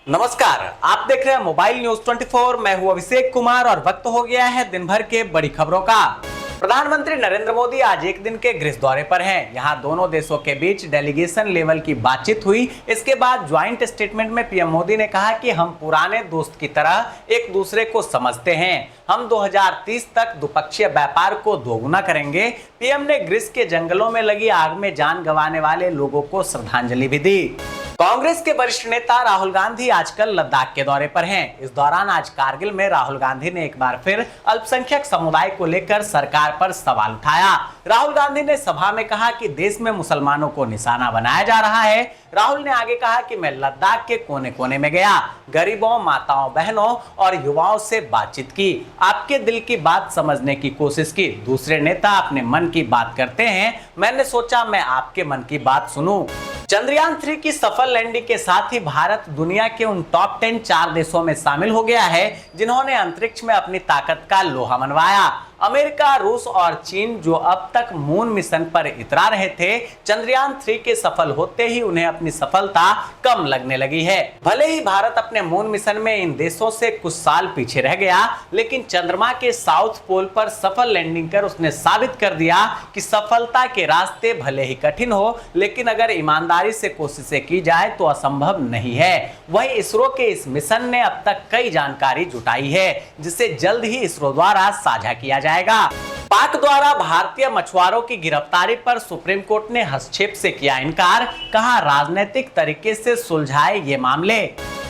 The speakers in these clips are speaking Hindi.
नमस्कार, आप देख रहे हैं मोबाइल न्यूज 24। मैं हूं अभिषेक कुमार और वक्त हो गया है दिन भर के बड़ी खबरों का। प्रधानमंत्री नरेंद्र मोदी आज एक दिन के ग्रीस दौरे पर हैं। यहां दोनों देशों के बीच डेलीगेशन लेवल की बातचीत हुई। इसके बाद ज्वाइंट स्टेटमेंट में पीएम मोदी ने कहा कि हम पुराने दोस्त की तरह एक दूसरे को समझते हैं। हम 2030 तक द्विपक्षीय व्यापार को दोगुना करेंगे। पीएम ने ग्रीस के जंगलों में लगी आग में जान गंवाने वाले लोगों को श्रद्धांजलि भी दी। कांग्रेस के वरिष्ठ नेता राहुल गांधी आजकल लद्दाख के दौरे पर हैं। इस दौरान आज कारगिल में राहुल गांधी ने एक बार फिर अल्पसंख्यक समुदाय को लेकर सरकार पर सवाल उठाया। राहुल गांधी ने सभा में कहा कि देश में मुसलमानों को निशाना बनाया जा रहा है। राहुल ने आगे कहा कि मैं लद्दाख के कोने कोने में गया, गरीबों, माताओं, बहनों और युवाओं से बातचीत की, आपके दिल की बात समझने की कोशिश की। दूसरे नेता अपने मन की बात करते हैं, मैंने सोचा मैं आपके मन की बात सुनूं। चंद्रयान 3 की सफल लैंडिंग के साथ ही भारत दुनिया के उन टॉप 10 4 देशों में शामिल हो गया है जिन्होंने अंतरिक्ष में अपनी ताकत का लोहा मनवाया। अमेरिका, रूस और चीन जो अब तक मून मिशन पर इतरा रहे थे, चंद्रयान 3 के सफल होते ही उन्हें अपनी सफलता कम लगने लगी है। भले ही भारत अपने मून मिशन में इन देशों से कुछ साल पीछे रह गया, लेकिन चंद्रमा के साउथ पोल पर सफल लैंडिंग कर उसने साबित कर दिया कि सफलता के रास्ते भले ही कठिन हो, लेकिन अगर ईमानदारी से कोशिशें की जाए तो असंभव नहीं है। वही इसरो के इस मिशन ने अब तक कई जानकारी जुटाई है, जिसे जल्द ही इसरो द्वारा साझा किया जाएगा। पाक द्वारा भारतीय मछुआरों की गिरफ्तारी पर सुप्रीम कोर्ट ने हस्तक्षेप से किया इनकार, कहा राजनीतिक तरीके से सुलझाए ये मामले।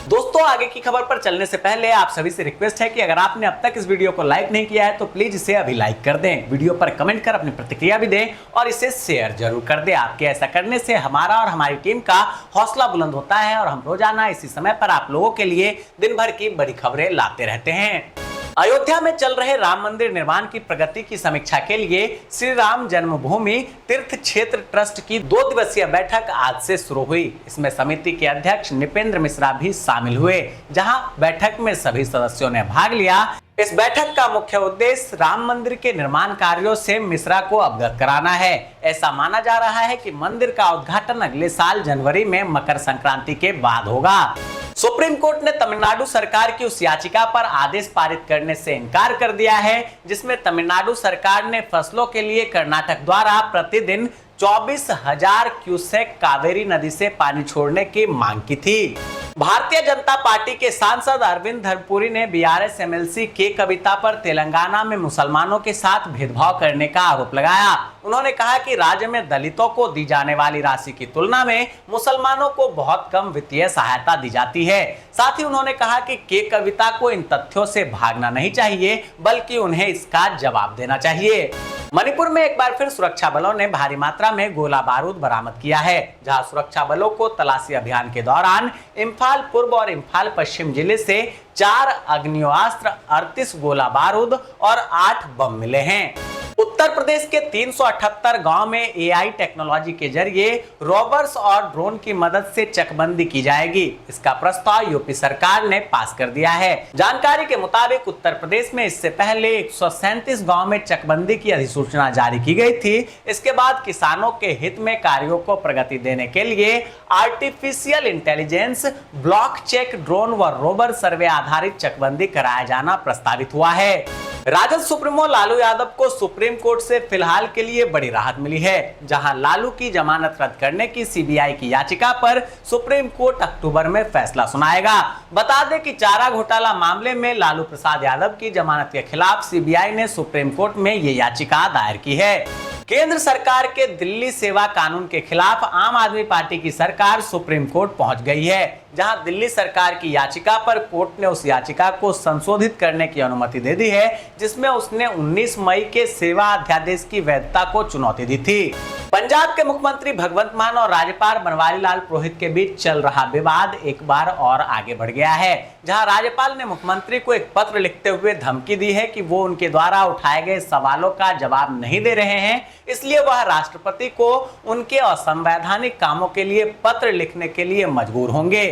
दोस्तों, आगे की खबर पर चलने से पहले आप सभी से रिक्वेस्ट है कि अगर आपने अब तक इस वीडियो को लाइक नहीं किया है तो प्लीज इसे अभी लाइक कर दें, वीडियो पर कमेंट कर अपनी प्रतिक्रिया भी दें और इसे शेयर जरूर कर दें। आपके ऐसा करने से हमारा और हमारी टीम का हौसला बुलंद होता है और हम रोजाना इसी समय पर आप लोगों के लिए दिन भर की बड़ी खबरें लाते रहते हैं। अयोध्या में चल रहे राम मंदिर निर्माण की प्रगति की समीक्षा के लिए श्री राम जन्मभूमि तीर्थ क्षेत्र ट्रस्ट की 2 दिवसीय बैठक आज से शुरू हुई। इसमें समिति के अध्यक्ष निपेंद्र मिश्रा भी शामिल हुए, जहां बैठक में सभी सदस्यों ने भाग लिया। इस बैठक का मुख्य उद्देश्य राम मंदिर के निर्माण कार्यों से मिश्रा को अवगत कराना है। ऐसा माना जा रहा है कि मंदिर का उद्घाटन अगले साल जनवरी में मकर संक्रांति के बाद होगा। सुप्रीम कोर्ट ने तमिलनाडु सरकार की उस याचिका पर आदेश पारित करने से इनकार कर दिया है, जिसमें तमिलनाडु सरकार ने फसलों के लिए कर्नाटक द्वारा प्रतिदिन 24,000 क्यूसेक कावेरी नदी से पानी छोड़ने की मांग की थी। भारतीय जनता पार्टी के सांसद अरविंद धर्मपुरी ने बीआरएस एमएलसी के कविता पर तेलंगाना में मुसलमानों के साथ भेदभाव करने का आरोप लगाया। उन्होंने कहा कि राज्य में दलितों को दी जाने वाली राशि की तुलना में मुसलमानों को बहुत कम वित्तीय सहायता दी जाती है। साथ ही उन्होंने कहा कि के कविता को इन तथ्यों से भागना नहीं चाहिए, बल्कि उन्हें इसका जवाब देना चाहिए। मणिपुर में एक बार फिर सुरक्षा बलों ने भारी मात्रा में गोला बारूद बरामद किया है, जहां सुरक्षा बलों को तलाशी अभियान के दौरान इम्फाल पूर्व और इम्फाल पश्चिम जिले से 4 अग्नियास्त्र, 38 गोला बारूद और 8 बम मिले हैं। उत्तर प्रदेश के 378 गांव में एआई टेक्नोलॉजी के जरिए रोवर्स और ड्रोन की मदद से चकबंदी की जाएगी। इसका प्रस्ताव यूपी सरकार ने पास कर दिया है। जानकारी के मुताबिक उत्तर प्रदेश में इससे पहले 137 गांव में चकबंदी की अधिसूचना जारी की गई थी। इसके बाद किसानों के हित में कार्यों को प्रगति देने के लिए artificial intelligence, block check, drone व रोवर सर्वे आधारित चकबंदी कराया जाना प्रस्तावित हुआ है। राजद सुप्रीमो लालू यादव को सुप्रीम कोर्ट से फिलहाल के लिए बड़ी राहत मिली है, जहां लालू की जमानत रद्द करने की सीबीआई की याचिका पर सुप्रीम कोर्ट अक्टूबर में फैसला सुनाएगा। बता दें कि चारा घोटाला मामले में लालू प्रसाद यादव की जमानत के खिलाफ सीबीआई ने सुप्रीम कोर्ट में ये याचिका दायर की है। केंद्र सरकार के दिल्ली सेवा कानून के खिलाफ आम आदमी पार्टी की सरकार सुप्रीम कोर्ट पहुंच गई है, जहां दिल्ली सरकार की याचिका पर कोर्ट ने उस याचिका को संशोधित करने की अनुमति दे दी है, जिसमें उसने 19 मई के सेवा अध्यादेश की वैधता को चुनौती दी थी। पंजाब के मुख्यमंत्री भगवंत मान और राज्यपाल बनवारी लाल पुरोहित के बीच चल रहा विवाद एक बार और आगे बढ़ गया है, जहां राज्यपाल ने मुख्यमंत्री को एक पत्र लिखते हुए धमकी दी है कि वो उनके द्वारा उठाए गए सवालों का जवाब नहीं दे रहे हैं, इसलिए वह राष्ट्रपति को उनके असंवैधानिक कामों के लिए पत्र लिखने के लिए मजबूर होंगे।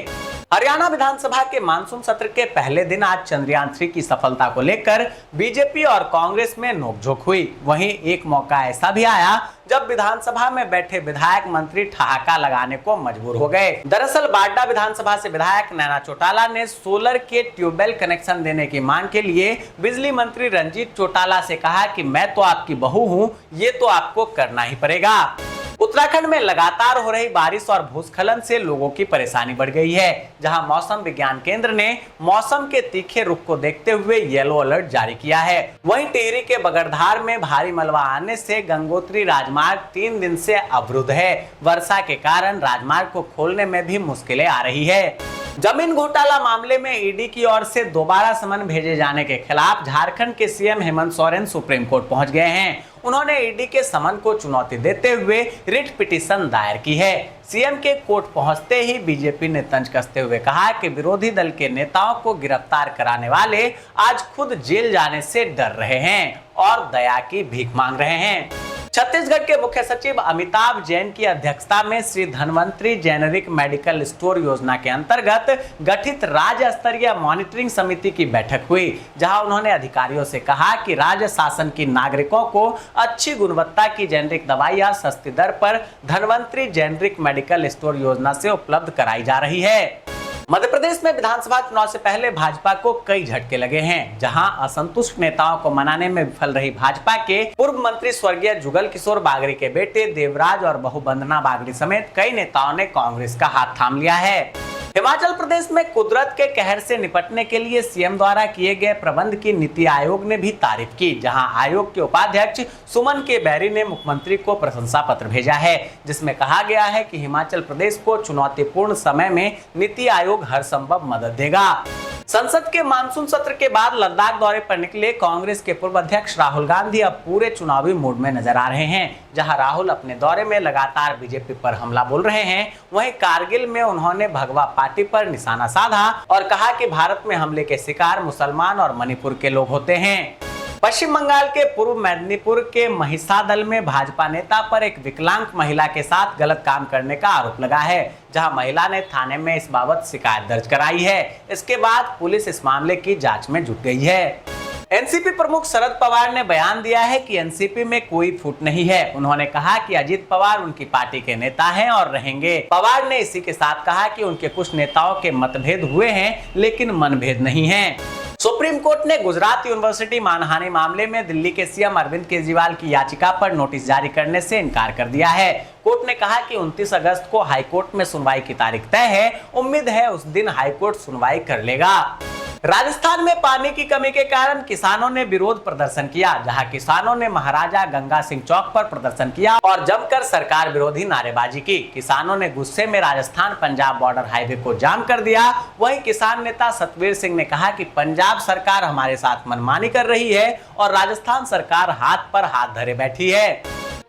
हरियाणा विधानसभा के मानसून सत्र के पहले दिन आज चंद्रयान 3 की सफलता को लेकर बीजेपी और कांग्रेस में नोकझोंक हुई। वहीं एक मौका ऐसा भी आया जब विधानसभा में बैठे विधायक मंत्री ठहाका लगाने को मजबूर हो गए। दरअसल बाड्डा विधानसभा से विधायक नैना चौटाला ने सोलर के ट्यूबवेल कनेक्शन देने की मांग के लिए बिजली मंत्री रंजीत चौटाला से कहा कि मैं तो आपकी बहू हूं, ये तो आपको करना ही पड़ेगा। उत्तराखंड में लगातार हो रही बारिश और भूस्खलन से लोगों की परेशानी बढ़ गई है। जहां मौसम विज्ञान केंद्र ने मौसम के तीखे रुख को देखते हुए येलो अलर्ट जारी किया है। वहीं टिहरी के बगड़धार में भारी मलबा आने से गंगोत्री राजमार्ग 3 दिन से अवरुद्ध है। वर्षा के कारण राजमार्ग को खोलने में भी मुश्किलें आ रही है। जमीन घोटाला मामले में ईडी की ओर से दोबारा समन भेजे जाने के खिलाफ झारखंड के CM Hemant Soren supreme court पहुंच गए हैं। उन्होंने ईडी के समन को चुनौती देते हुए रिट पिटीशन दायर की है। सीएम के कोर्ट पहुंचते ही बीजेपी ने तंज कसते हुए कहा कि विरोधी दल के नेताओं को गिरफ्तार कराने वाले आज खुद जेल जाने से डर रहे हैं और दया की भीख मांग रहे हैं। छत्तीसगढ़ के मुख्य सचिव अमिताभ जैन की अध्यक्षता में Shri Dhanvantari generic medical store योजना के अंतर्गत गठित राज्य स्तरीय मॉनिटरिंग समिति की बैठक हुई, जहां उन्होंने अधिकारियों से कहा कि राज्य शासन की नागरिकों को अच्छी गुणवत्ता की जेनेरिक दवाइयां सस्ती दर पर धनवंतरी जेनेरिक मेडिकल स्टोर योजना से उपलब्ध कराई जा रही है। मध्य प्रदेश में विधानसभा चुनाव से पहले भाजपा को कई झटके लगे हैं, जहां असंतुष्ट नेताओं को मनाने में विफल रही भाजपा के पूर्व मंत्री स्वर्गीय जुगल किशोर बागड़ी के बेटे देवराज और बहू वंदना बागड़ी समेत कई नेताओं ने कांग्रेस का हाथ थाम लिया है। हिमाचल प्रदेश में कुदरत के कहर से निपटने के लिए सीएम द्वारा किए गए प्रबंध की नीति आयोग ने भी तारीफ की, जहां आयोग के उपाध्यक्ष सुमन के बैरी ने मुख्यमंत्री को प्रशंसा पत्र भेजा है, जिसमें कहा गया है कि हिमाचल प्रदेश को चुनौतीपूर्ण समय में नीति आयोग हर संभव मदद देगा। संसद के मानसून सत्र के बाद लद्दाख दौरे पर निकले कांग्रेस के पूर्व अध्यक्ष राहुल गांधी अब पूरे चुनावी मूड में नजर आ रहे हैं। जहां राहुल अपने दौरे में लगातार बीजेपी पर हमला बोल रहे हैं, वहीं कारगिल में उन्होंने भगवा पार्टी पर निशाना साधा और कहा कि भारत में हमले के शिकार मुसलमान और मणिपुर के लोग होते हैं। पश्चिम बंगाल के पूर्व मेदिनीपुर के महिसादल में भाजपा नेता पर एक विकलांग महिला के साथ गलत काम करने का आरोप लगा है, जहां महिला ने थाने में इस बाबत शिकायत दर्ज कराई है। इसके बाद पुलिस इस मामले की जांच में जुट गई है। एनसीपी प्रमुख शरद पवार ने बयान दिया है कि एनसीपी में कोई फूट नहीं है। उन्होंने कहा कि अजित पवार उनकी पार्टी के नेता हैं और रहेंगे। पवार ने इसी के साथ कहा कि उनके कुछ नेताओं के मतभेद हुए हैं, लेकिन मनभेद नहीं है। सुप्रीम कोर्ट ने गुजरात यूनिवर्सिटी मानहानि मामले में दिल्ली के सीएम अरविंद केजरीवाल की याचिका पर नोटिस जारी करने से इनकार कर दिया है। कोर्ट ने कहा कि 29 अगस्त को हाईकोर्ट में सुनवाई की तारीख तय है। उम्मीद है उस दिन हाईकोर्ट सुनवाई कर लेगा। राजस्थान में पानी की कमी के कारण किसानों ने विरोध प्रदर्शन किया, जहां किसानों ने महाराजा गंगा सिंह चौक पर प्रदर्शन किया और जमकर सरकार विरोधी नारेबाजी की। किसानों ने गुस्से में राजस्थान पंजाब बॉर्डर हाईवे को जाम कर दिया। वहीं किसान नेता सतवीर सिंह ने कहा कि पंजाब सरकार हमारे साथ मनमानी कर रही है और राजस्थान सरकार हाथ पर हाथ धरे बैठी है।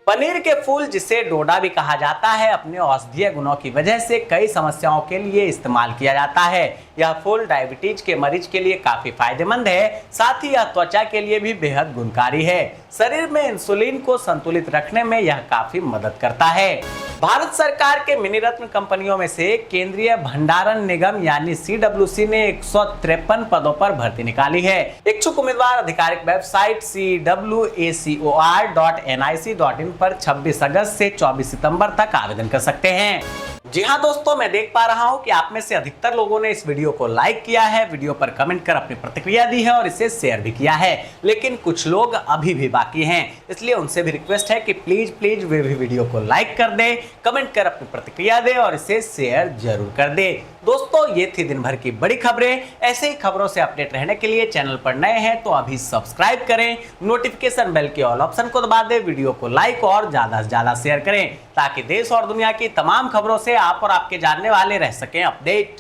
पनीर के फूल, जिसे डोडा भी कहा जाता है, अपने औषधीय गुणों की वजह से कई समस्याओं के लिए इस्तेमाल किया जाता है। यह फूल डायबिटीज के मरीज के लिए काफी फायदेमंद है, साथ ही यह त्वचा के लिए भी बेहद गुणकारी है। शरीर में इंसुलिन को संतुलित रखने में यह काफी मदद करता है। भारत सरकार के मिनी रत्न कंपनियों में से केंद्रीय भंडारण निगम यानी CWC ने 153 पदों पर भर्ती निकाली है। इच्छुक उम्मीदवार आधिकारिक वेबसाइट cwacor.nic.in पर 26 अगस्त से 24 सितंबर तक आवेदन कर सकते हैं। जी हाँ दोस्तों, मैं देख पा रहा हूं कि आप में से अधिकतर लोगों ने इस वीडियो को लाइक किया है, वीडियो पर कमेंट कर अपनी प्रतिक्रिया दी है और इसे शेयर भी किया है, लेकिन कुछ लोग अभी भी बाकी हैं। इसलिए उनसे भी रिक्वेस्ट है कि प्लीज वे भी वीडियो को लाइक कर दे, कमेंट कर अपनी प्रतिक्रिया दे और इसे शेयर जरूर कर दे। दोस्तों, ये थी दिन भर की बड़ी खबरें। ऐसे ही खबरों से अपडेट रहने के लिए चैनल पर नए हैं तो अभी सब्सक्राइब करें, नोटिफिकेशन बेल के ऑल ऑप्शन को दबा दें, वीडियो को लाइक और ज्यादा से ज्यादा शेयर करें, ताकि देश और दुनिया की तमाम खबरों से आप और आपके जानने वाले रह सकें अपडेट।